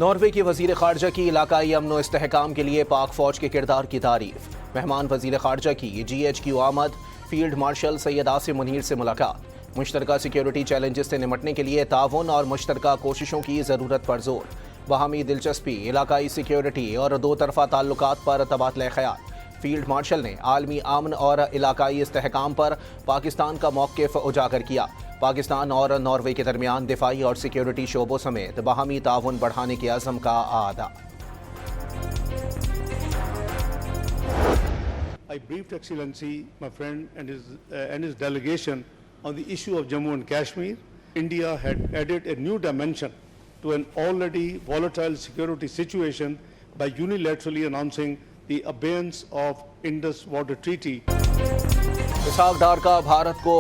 Norway کی وزیر خارجہ کی علاقائی امن و استحکام کے لیے پاک فوج کے کردار کی تعریف۔ مہمان وزیر خارجہ کی GHQ آمد، فیلڈ مارشل سید عاصم منیر سے ملاقات۔ مشترکہ سیکیورٹی چیلنجز سے نمٹنے کے لیے تعاون اور مشترکہ کوششوں کی ضرورت پر زور۔ باہمی دلچسپی، علاقائی سیکیورٹی اور دو طرفہ تعلقات پر تبادلہ خیال۔ فیلڈ مارشل نے عالمی امن اور علاقائی استحکام پر پاکستان کا موقف اجاگر کیا۔ پاکستان اور ناروے کے درمیان دفاعی اور سیکیورٹی شعبوں سمیت باہمی تعاون بڑھانے کے عزم کا اعادہ۔ I briefed Excellency, my friend, and his delegation on the issue of Jammu and Kashmir. India had added a new dimension to an already volatile security situation by unilaterally announcing the abeyance of Indus Water Treaty. Ishaq Dar کا بھارت کو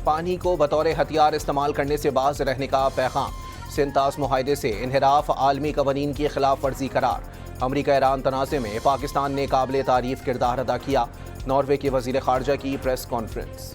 پانی کو بطور ہتھیار استعمال کرنے سے باز رہنے کا پیغام۔ سنتاس معاہدے سے انحراف عالمی قوانین کی خلاف ورزی قرار۔ امریکہ ایران تنازع میں پاکستان نے قابل تعریف کردار ادا کیا۔ ناروے کے وزیر خارجہ کی پریس کانفرنس۔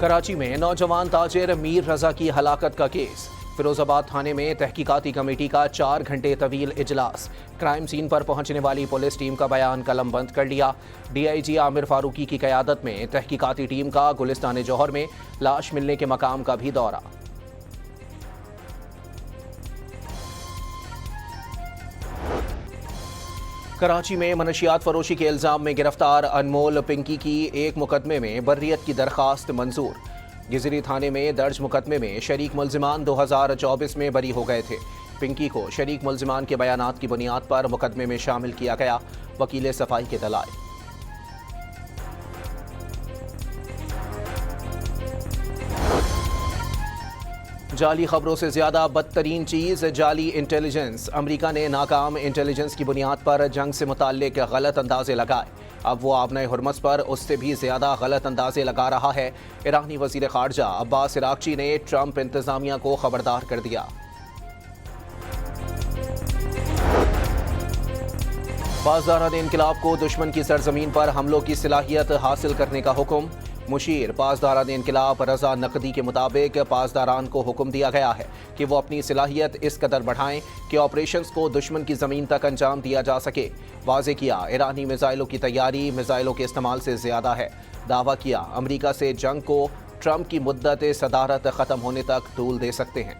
کراچی میں نوجوان تاجر میر رضا کی ہلاکت کا کیس۔ فیروز آباد تھانے میں تحقیقاتی کمیٹی کا 4 گھنٹے طویل اجلاس۔ کرائم سین پر پہنچنے والی پولیس ٹیم کا بیان قلم بند کر لیا۔ DIG عامر فاروقی کی قیادت میں تحقیقاتی ٹیم کا گلستان جوہر میں لاش ملنے کے مقام کا بھی دورہ۔ کراچی میں منشیات فروشی کے الزام میں گرفتار انمول پنکی کی ایک مقدمے میں برئیت کی درخواست منظور۔ گزری تھانے میں درج مقدمے میں شریک ملزمان 2024 میں بری ہو گئے تھے۔ پنکی کو شریک ملزمان کے بیانات کی بنیاد پر مقدمے میں شامل کیا گیا۔ وکیل صفائی کے دلائل۔ جعلی خبروں سے زیادہ بدترین چیز جعلی انٹیلیجنس۔ امریکہ نے ناکام انٹیلیجنس کی بنیاد پر جنگ سے متعلق غلط اندازے لگائے۔ اب وہ آبنۂ ہرمز پر اس سے بھی زیادہ غلط اندازے لگا رہا ہے۔ ایرانی وزیر خارجہ عباس عراقچی نے ٹرمپ انتظامیہ کو خبردار کر دیا۔ پاسداران انقلاب کو دشمن کی سرزمین پر حملوں کی صلاحیت حاصل کرنے کا حکم۔ مشیر پاسداران انقلاب رضا نقدی کے مطابق پاسداران کو حکم دیا گیا ہے کہ وہ اپنی صلاحیت اس قدر بڑھائیں کہ آپریشنز کو دشمن کی زمین تک انجام دیا جا سکے۔ واضح کیا ایرانی میزائلوں کی تیاری میزائلوں کے استعمال سے زیادہ ہے۔ دعویٰ کیا امریکہ سے جنگ کو ٹرمپ کی مدت صدارت ختم ہونے تک طول دے سکتے ہیں۔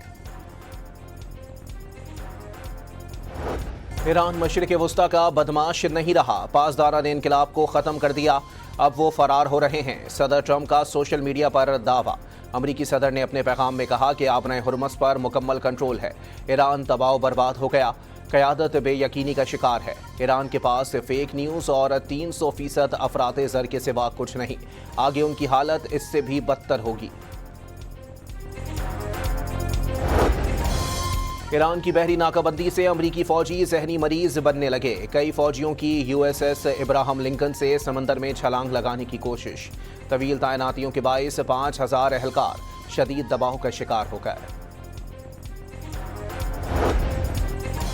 ایران مشرق وسطی کا بدمعاش نہیں رہا، پاسداران انقلاب کو ختم کر دیا، اب وہ فرار ہو رہے ہیں۔ صدر ٹرمپ کا سوشل میڈیا پر دعویٰ۔ امریکی صدر نے اپنے پیغام میں کہا کہ آبنۂ ہرمز پر مکمل کنٹرول ہے۔ ایران تباہ و برباد ہو گیا، قیادت بے یقینی کا شکار ہے۔ ایران کے پاس فیک نیوز اور 300% افراط زر کے سوا کچھ نہیں، آگے ان کی حالت اس سے بھی بدتر ہوگی۔ ایران کی بحری ناکہ بندی سے امریکی فوجی ذہنی مریض بننے لگے۔ کئی فوجیوں کی USS ابراہم لنکن سے سمندر میں چھلانگ لگانے کی کوشش۔ طویل تعیناتیوں کے باعث 5000 اہلکار شدید دباؤ کا شکار ہو گئے۔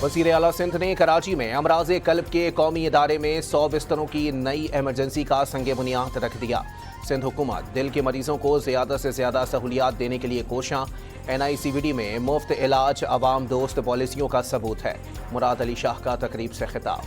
وزیر اعلیٰ سندھ نے کراچی میں امراض قلب کے قومی ادارے میں 100 بستروں کی نئی ایمرجنسی کا سنگ بنیاد رکھ دیا۔ سندھ حکومت دل کے مریضوں کو زیادہ سے زیادہ سہولیات دینے کے لیے کوشاں۔ NICVD میں مفت علاج عوام دوست پالیسیوں کا ثبوت ہے۔ مراد علی شاہ کا تقریب سے خطاب۔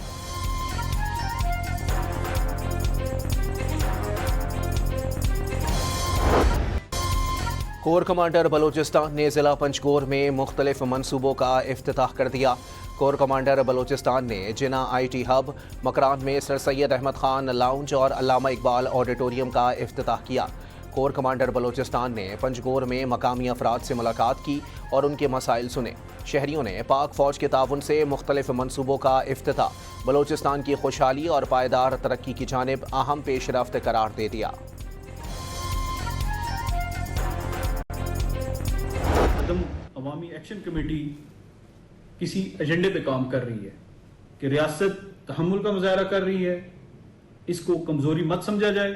کور کمانڈر بلوچستان نے ضلع پنجگور میں مختلف منصوبوں کا افتتاح کر دیا۔ کور کمانڈر بلوچستان نے جناح IT ہب، مکران میں سر سید احمد خان لاؤنج اور علامہ اقبال آڈیٹوریم کا افتتاح کیا۔ کور کمانڈر بلوچستان نے پنجگور میں مقامی افراد سے ملاقات کی اور ان کے مسائل سنے۔ شہریوں نے پاک فوج کے تعاون سے مختلف منصوبوں کا افتتاح بلوچستان کی خوشحالی اور پائیدار ترقی کی جانب اہم پیش رفت قرار دے دیا۔ عوامی ایکشن کمیٹی کسی ایجنڈے پہ کام کر رہی ہے کہ ریاست تحمل کا مظاہرہ کر رہی ہے، اس کو کمزوری مت سمجھا جائے۔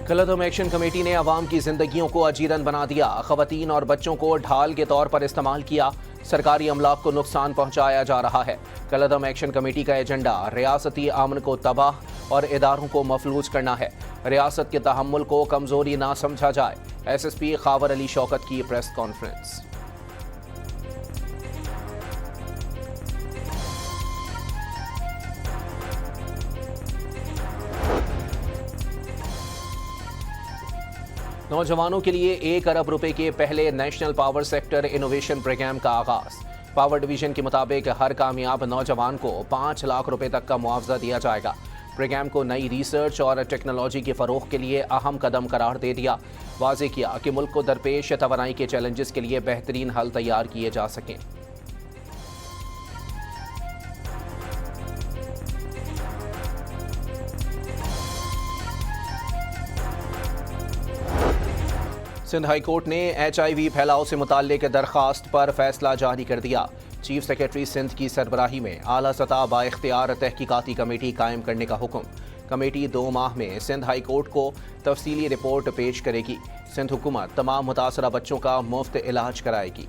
کلعدم ایکشن کمیٹی نے عوام کی زندگیوں کو اجیرن بنا دیا، خواتین اور بچوں کو ڈھال کے طور پر استعمال کیا، سرکاری املاک کو نقصان پہنچایا جا رہا ہے۔ کلعدم ایکشن کمیٹی کا ایجنڈا ریاستی امن کو تباہ اور اداروں کو مفلوج کرنا ہے۔ ریاست کے تحمل کو کمزوری نہ سمجھا جائے، ایس ایس پی خاور علی شوکت کی پریس کانفرنس۔ نوجوانوں کے لیے 1 ارب روپے کے پہلے national power sector innovation programme کا آغاز۔ پاور ڈویژن کے مطابق ہر کامیاب نوجوان کو 5 لاکھ روپے تک کا معاوضہ دیا جائے گا۔ پروگرام کو نئی ریسرچ اور ٹیکنالوجی کے فروغ کے لیے اہم قدم قرار دے دیا۔ واضح کیا کہ ملک کو درپیش توانائی کے چیلنجز کے لیے بہترین حل تیار کیے جا سکیں۔ سندھ ہائی کورٹ نے HIV پھیلاؤ سے متعلق درخواست پر فیصلہ جاری کر دیا۔ چیف سیکرٹری سندھ کی سربراہی میں اعلیٰ سطح با اختیار تحقیقاتی کمیٹی قائم کرنے کا حکم۔ کمیٹی 2 ماہ میں سندھ ہائی کورٹ کو تفصیلی رپورٹ پیش کرے گی۔ سندھ حکومت تمام متاثرہ بچوں کا مفت علاج کرائے گی۔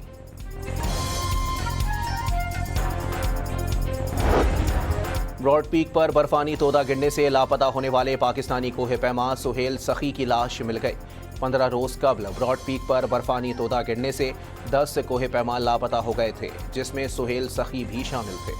براڈ پیک پر برفانی تودہ گرنے سے لاپتہ ہونے والے پاکستانی کوہ پیما سہیل سخی کی لاش مل گئی۔ 15 روز قبل براڈ پیک پر برفانی تودہ گرنے سے 10 کوہ پیما لاپتہ ہو گئے تھے، جس میں سہیل سخی بھی شامل تھے۔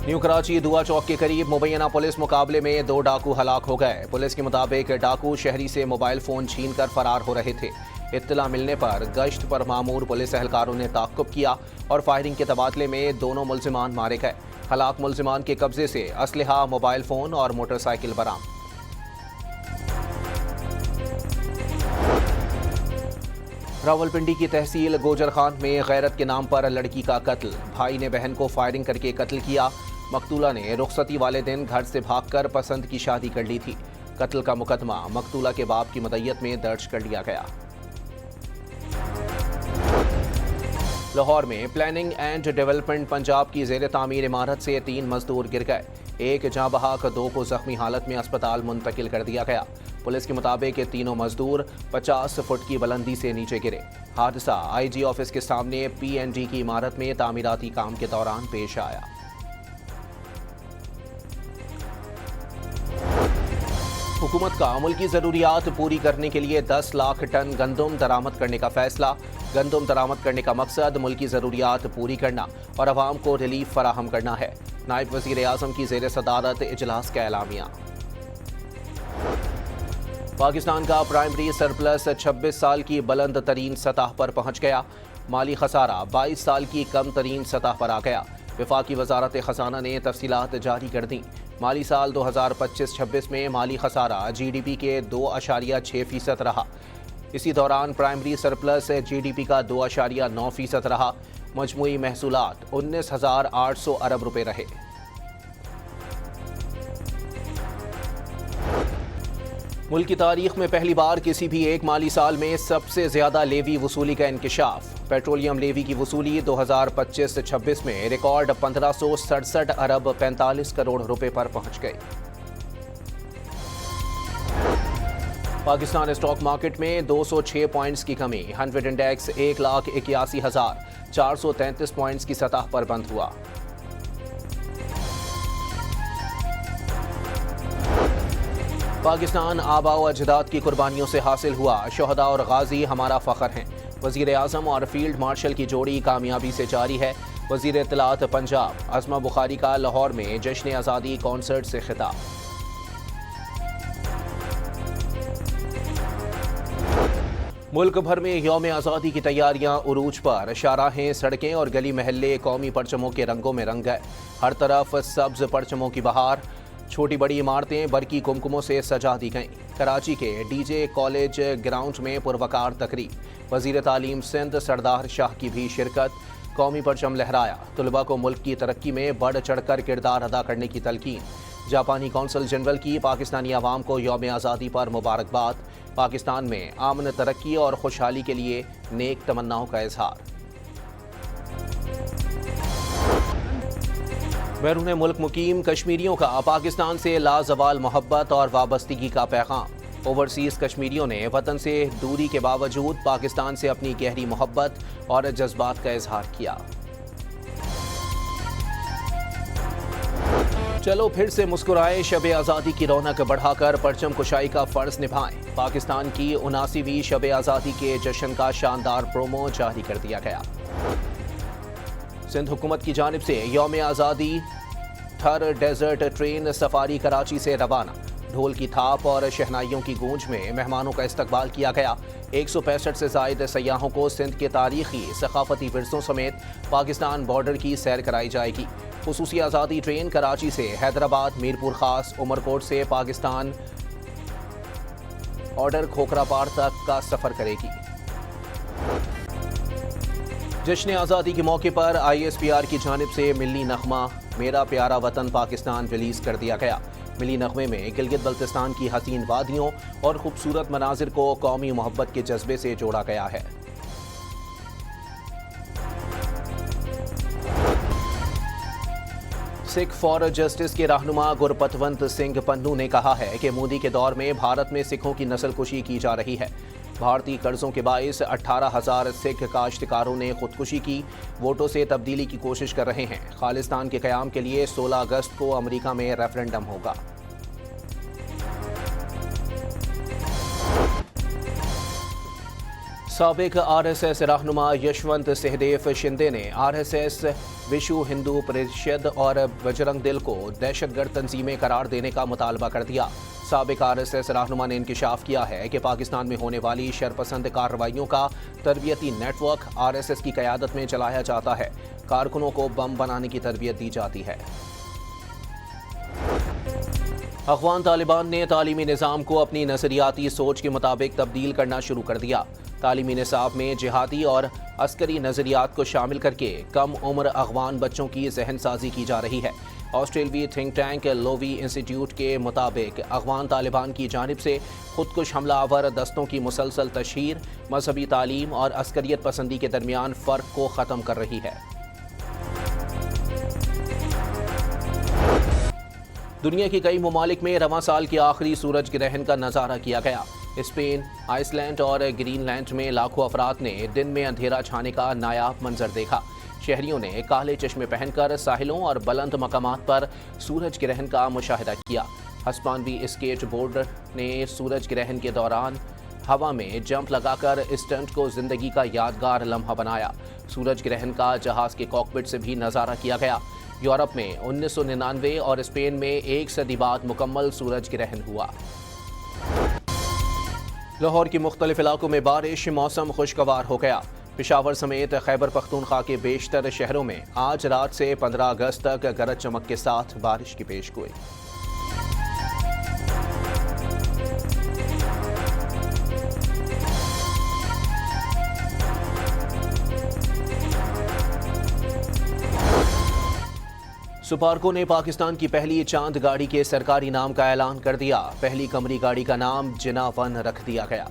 نیو کراچی دعا چوک کے قریب مبینہ پولیس مقابلے میں 2 ڈاکو ہلاک ہو گئے۔ پولیس کے مطابق ڈاکو شہری سے موبائل فون چھین کر فرار ہو رہے تھے۔ اطلاع ملنے پر گشت پر مامور پولیس اہلکاروں نے تعاقب کیا اور فائرنگ کے تبادلے میں دونوں ملزمان مارے گئے۔ ہلاک ملزمان کے قبضے سے اسلحہ، موبائل فون اور موٹر سائیکل برآمد۔ راولپنڈی کی تحصیل گوجر خان میں غیرت کے نام پر لڑکی کا قتل۔ بھائی نے بہن کو فائرنگ کر کے قتل کیا۔ مقتولہ نے رخصتی والے دن گھر سے بھاگ کر پسند کی شادی کر لی تھی۔ قتل کا مقدمہ مقتولہ کے باپ کی مدعیت میں درج کر لیا گیا۔ لاہور میں پلاننگ اینڈ ڈیولپمنٹ پنجاب کی زیر تعمیر عمارت سے 3 مزدور گر گئے۔ 1 جاں بحق، 2 کو زخمی حالت میں اسپتال منتقل کر دیا گیا۔ پولیس کے مطابق 3 مزدور 50 فٹ کی بلندی سے نیچے گرے۔ حادثہ IG آفس کے سامنے PND کی عمارت میں تعمیراتی کام کے دوران پیش آیا۔ حکومت کا ملکی ضروریات پوری کرنے کے لیے 10 لاکھ ٹن گندم درآمد کرنے کا فیصلہ۔ گندم درآمد کرنے کا مقصد ملکی ضروریات پوری کرنا اور عوام کو ریلیف فراہم کرنا ہے۔ نائب وزیر اعظم کی زیر صدارت اجلاس کا اعلامیہ۔ پاکستان کا پرائمری سرپلس 26 سال کی بلند ترین سطح پر پہنچ گیا۔ مالی خسارہ 22 سال کی کم ترین سطح پر آ گیا۔ وفاقی وزارت خزانہ نے تفصیلات جاری کر دیں۔ مالی سال 2025-26 میں مالی خسارہ GDP کے 2.6% رہا۔ اسی دوران پرائمری سرپلس GDP کا 2.9% رہا۔ مجموعی محصولات 19,800 ارب روپے رہے۔ ملک کی تاریخ میں پہلی بار کسی بھی ایک مالی سال میں سب سے زیادہ لیوی وصولی کا انکشاف۔ پیٹرولیم لیوی کی وصولی 2025-26 میں ریکارڈ 1567 ارب 45 کروڑ روپے پر پہنچ گئی۔ پاکستان اسٹاک مارکیٹ میں 206 پوائنٹس کی کمی۔ 100 انڈیکس 1,81,433 پوائنٹس کی سطح پر بند ہوا۔ پاکستان آباء و اجداد کی قربانیوں سے حاصل ہوا۔ شہداء اور غازی ہمارا فخر ہیں۔ وزیر اعظم اور فیلڈ مارشل کی جوڑی کامیابی سے جاری ہے۔ وزیر اطلاعات پنجاب عظمہ بخاری کا لاہور میں جشن آزادی کانسرٹ سے خطاب۔ ملک بھر میں یوم آزادی کی تیاریاں عروج پر۔ شاہراہیں، سڑکیں اور گلی محلے قومی پرچموں کے رنگوں میں رنگ گئے۔ ہر طرف سبز پرچموں کی بہار۔ چھوٹی بڑی عمارتیں برقی کمکموں سے سجا دی گئیں۔ کراچی کے DJ کالج گراؤنڈ میں پروقار تقریب۔ وزیر تعلیم سندھ سردار شاہ کی بھی شرکت۔ قومی پرچم لہرایا۔ طلباء کو ملک کی ترقی میں بڑھ چڑھ کر کردار ادا کرنے کی تلقین۔ جاپانی کونسل جنرل کی پاکستانی عوام کو یوم آزادی پر مبارکباد۔ پاکستان میں امن، ترقی اور خوشحالی کے لیے نیک تمناؤں کا اظہار۔ بیرون ملک مقیم کشمیریوں کا پاکستان سے لازوال محبت اور وابستگی کا پیغام۔ اوورسیز کشمیریوں نے وطن سے دوری کے باوجود پاکستان سے اپنی گہری محبت اور جذبات کا اظہار کیا۔ چلو پھر سے مسکرائیں، شب آزادی کی رونق بڑھا کر پرچم کشائی کا فرض نبھائیں۔ پاکستان کی 79ویں شب آزادی کے جشن کا شاندار پرومو جاری کر دیا گیا۔ سندھ حکومت کی جانب سے یوم آزادی تھر ڈیزرٹ ٹرین سفاری کراچی سے روانہ۔ ڈھول کی تھاپ اور شہنائیوں کی گونج میں مہمانوں کا استقبال کیا گیا۔ 165 سے زائد سیاحوں کو سندھ کے تاریخی ثقافتی ورثوں سمیت پاکستان بارڈر کی سیر کرائی جائے گی۔ خصوصی آزادی ٹرین کراچی سے حیدرآباد، میرپور خاص، عمرکوٹ سے پاکستان آرڈر کھوکھراپاڑ تک کا سفر کرے گی۔ جشن آزادی کے موقع پر ISPR کی جانب سے ملی نغمہ میرا پیارا وطن پاکستان ریلیز کر دیا گیا۔ ملی نغمے میں گلگت بلتستان کی حسین وادیوں اور خوبصورت مناظر کو قومی محبت کے جذبے سے جوڑا گیا ہے۔ سکھ فار جسٹس کے رہنما گرپتونت سنگھ پنو نے کہا ہے کہ مودی کے دور میں بھارت میں سکھوں کی نسل کشی کی جا رہی ہے۔ بھارتی قرضوں کے باعث 18,000 سکھ کاشتکاروں نے خودکشی کی، ووٹوں سے تبدیلی کی کوشش کر رہے ہیں۔ خالصتان کے قیام کے لیے 16 اگست کو امریکہ میں ریفرنڈم ہوگا۔ سابق RSS رہنما یشونت سہدیو شندے نے RSS، وشو ہندو پریشد اور بجرنگ دل کو دہشت گرد تنظیمیں قرار دینے کا مطالبہ کر دیا۔ سابق RSS رہنما نے انکشاف کیا ہے کہ پاکستان میں ہونے والی شرپسند کارروائیوں کا تربیتی نیٹ ورک RSS کی قیادت میں چلایا جاتا ہے۔ کارکنوں کو بم بنانے کی تربیت دی جاتی ہے۔ افغان طالبان نے تعلیمی نظام کو اپنی نظریاتی سوچ کے مطابق تبدیل کرنا شروع کر دیا۔ تعلیمی نصاب میں جہادی اور عسکری نظریات کو شامل کر کے کم عمر افغان بچوں کی ذہن سازی کی جا رہی ہے۔ آسٹریلوی تھنک ٹینک لووی انسٹیٹیوٹ کے مطابق افغان طالبان کی جانب سے خودکش حملہ آور دستوں کی مسلسل تشہیر مذہبی تعلیم اور عسکریت پسندی کے درمیان فرق کو ختم کر رہی ہے۔ دنیا کے کئی ممالک میں رواں سال کے آخری سورج گرہن کا نظارہ کیا گیا۔ اسپین، آئس لینڈ اور گرین لینڈ میں لاکھوں افراد نے دن میں اندھیرا چھانے کا نایاب منظر دیکھا۔ شہریوں نے کالے چشمے پہن کر ساحلوں اور بلند مقامات پر سورج گرہن کا مشاہدہ کیا۔ ہسپانوی اسکیٹ بورڈر نے سورج گرہن کے دوران ہوا میں جمپ لگا کر اسٹنٹ کو زندگی کا یادگار لمحہ بنایا۔ سورج گرہن کا جہاز کے کاکپٹ سے بھی نظارہ کیا گیا۔ یورپ میں 1999 اور اسپین میں 1 صدی بعد مکمل سورج گرہن ہوا۔ لاہور کی مختلف علاقوں میں بارش، موسم خوشگوار ہو گیا۔ پشاور سمیت خیبر پختونخوا کے بیشتر شہروں میں آج رات سے 15 اگست تک گرج چمک کے ساتھ بارش کی پیشگوئی۔ سپارکو نے پاکستان کی پہلی چاند گاڑی کے سرکاری نام کا اعلان کر دیا۔ پہلی قمری گاڑی کا نام جنا 1 رکھ دیا گیا۔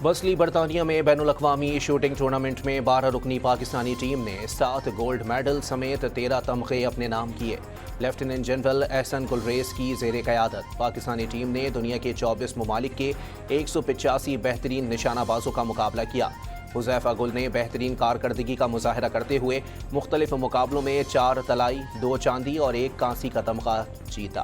بسلی برطانیہ میں بین الاقوامی شوٹنگ ٹورنامنٹ میں 12 رکنی پاکستانی ٹیم نے 7 گولڈ میڈل سمیت 13 تمغے اپنے نام کیے۔ لیفٹیننٹ جنرل احسن گلریز کی زیر قیادت پاکستانی ٹیم نے دنیا کے 24 ممالک کے 185 بہترین نشانہ بازوں کا مقابلہ کیا۔ حذیفہ گل نے بہترین کارکردگی کا مظاہرہ کرتے ہوئے مختلف مقابلوں میں 4 طلائی، 2 چاندی اور 1 کانسی کا تمغہ جیتا۔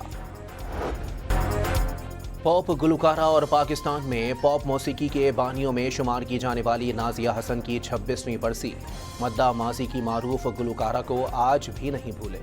پاپ گلوکارہ اور پاکستان میں پاپ موسیقی کے بانیوں میں شمار کی جانے والی نازیہ حسن کی 26ویں برسی۔ مداح ماضی کی معروف گلوکارہ کو آج بھی نہیں بھولے۔